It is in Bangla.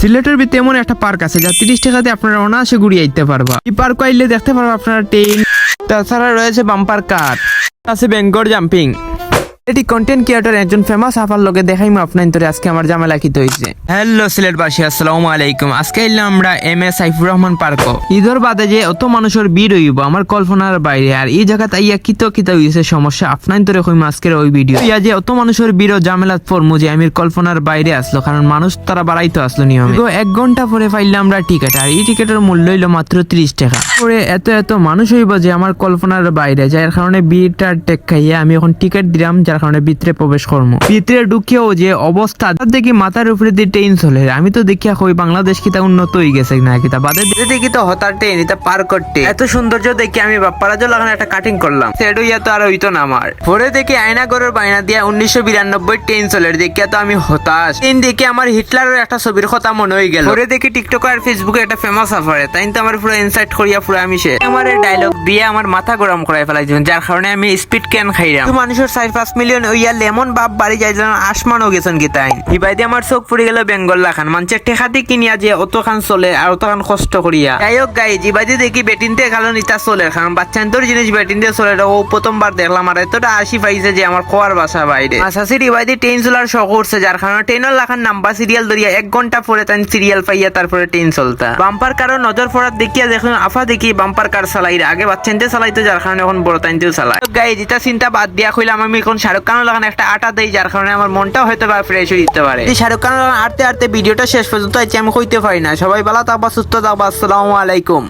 সিলেটের ভিতরে এমন একটা পার্ক আছে যা 30 টাকাতে আপনারা অনায়াসে ঘুরিয়ে আইতে পারবা। এই পার্ক আইলে দেখতে পারবা আপনারা ট্রেন, তাছাড়া রয়েছে বাম্পার কার, আছে বেঙ্গর জাম্পিং। এটি কন্টেন্ট ক্রিয়েটর একজন ফেমাস আফার লোকে দেখাইমু আপনার তোরে আজকে আমার জামেলা কিতে হইছে। হ্যালো সিলেটবাসী, আসসালামু আলাইকুম। আজকে এলাম আমরা MS সাইফুর রহমান পার্ক। ঈদের বাদে যে অত মানুষের ভিড় হইব আমার কল্পনার বাইরে। আর এই জায়গা তাইয়া কিতা হইছে সমস্যা আপনার তোরে কইম আজকের ওই ভিডিও। ইয়া যে অত মানুষের ভিড় জামেলাত পড়মু যে আমি কল্পনার বাইরে আসলো, কারণ মানুষ তারা বাড়াইতো আসলো নিয়মে। 1 ঘন্টা পরে পাইলাম আমরা টিকিট, আর এই টিকিটের মূল্য হইলো মাত্র 30 টাকা। পরে এত মানুষ হইব যে আমার কল্পনার বাইরে, যার কারণে ভিড়টা টেক খাইয়া আমি এখন টিকিট দিলাম, যার কারণে ভিতরে প্রবেশ করবো। ভিতরে ঢুকিয়াও যে অবস্থা দেখি মাথার উপরে দিয়ে ট্রেন চলে। আমি তো দেখিয়া কই বাংলাদেশ কিতা উন্নত হয়ে গেছে না কিতা বাদে দেখি তো হতার ট্রেন এটা পার করতে এত সৌন্দর্য দেখি আমি বাপ্পারা জল লাগানো একটা কাটিং করলাম। সেটা ইয়া তো আর হইতো না আমার। পরে দেখি আয়নাগরের বাইনা দিয়া 1992 ট্রেন চলে, দেখিয়া তো আমি হতাশ। ট্রেন দেখে আমার হিটলারের একটা ছবির কথা মনে হয়ে গেল। পরে দেখি টিকটক আর ফেসবুকে একটা ফেমাস আফারে, তাই তো আমার পুরো ইনসাইট করিয়া পুরো আমি সে আমার ডায়লগ দিয়ে আমার মাথা গরম করাই ফেলাই, যার কারণে আমি স্পিড ক্যান খাইলাম। মানুষের 4-5 মিলিয়ন ইয়া লেমন বাপ বাড়ি যাই যেন আসমানও গেছেন কি তাই। ইবাইতে আমার চোখ পড়ে গেল বেঙ্গল খান, মানুষের টেকাতে কিনিয়া যে অত খান চলে আর অত খান কষ্ট করিয়া। যাই হোক গাই ইবাইতে দেখি বেটিনতে খালো নিতা চলে, কারণ বাচ্চান্তর জিনিস বেটিনতে চলে ও প্রথমবার দেখলাম। আর এতটা আসি পাইছে যে আমার খোয়ার বাসা বাইরে আসাসির ইবাইতে ট্রেন চলার শখ করছে, যার কারণে ট্রেনের লাখান নাম্বার সিরিয়াল ধরিয়া 1 ঘন্টা পরে তাই সিরিয়াল পাইয়া তারপরে ট্রেন চলতা। বাম্পার কারো নজর পড়ার দেখিয়া দেখুন আফা দেখি বাম্পার কার চালাই আগে বাচ্চানতে চালাইতো, যার কারণে এখন বড় তাইনতেও চালায়। গাই যেটা চিন্তা বাদ দিয়া কইলাম আমি এখন শাহরুখ খানের লাগান একটা আটা দেই, যার কারণে আমার মনটাও হয়তো বা ফ্রেশ হয়ে দিতে পারে। এই শাহরুখ খান আটতে ভিডিওটা শেষ পর্যন্ত আমি কইতে পারি না। সবাই ভালো থাকবা, সুস্থ থাকবা, আসসালামু আলাইকুম।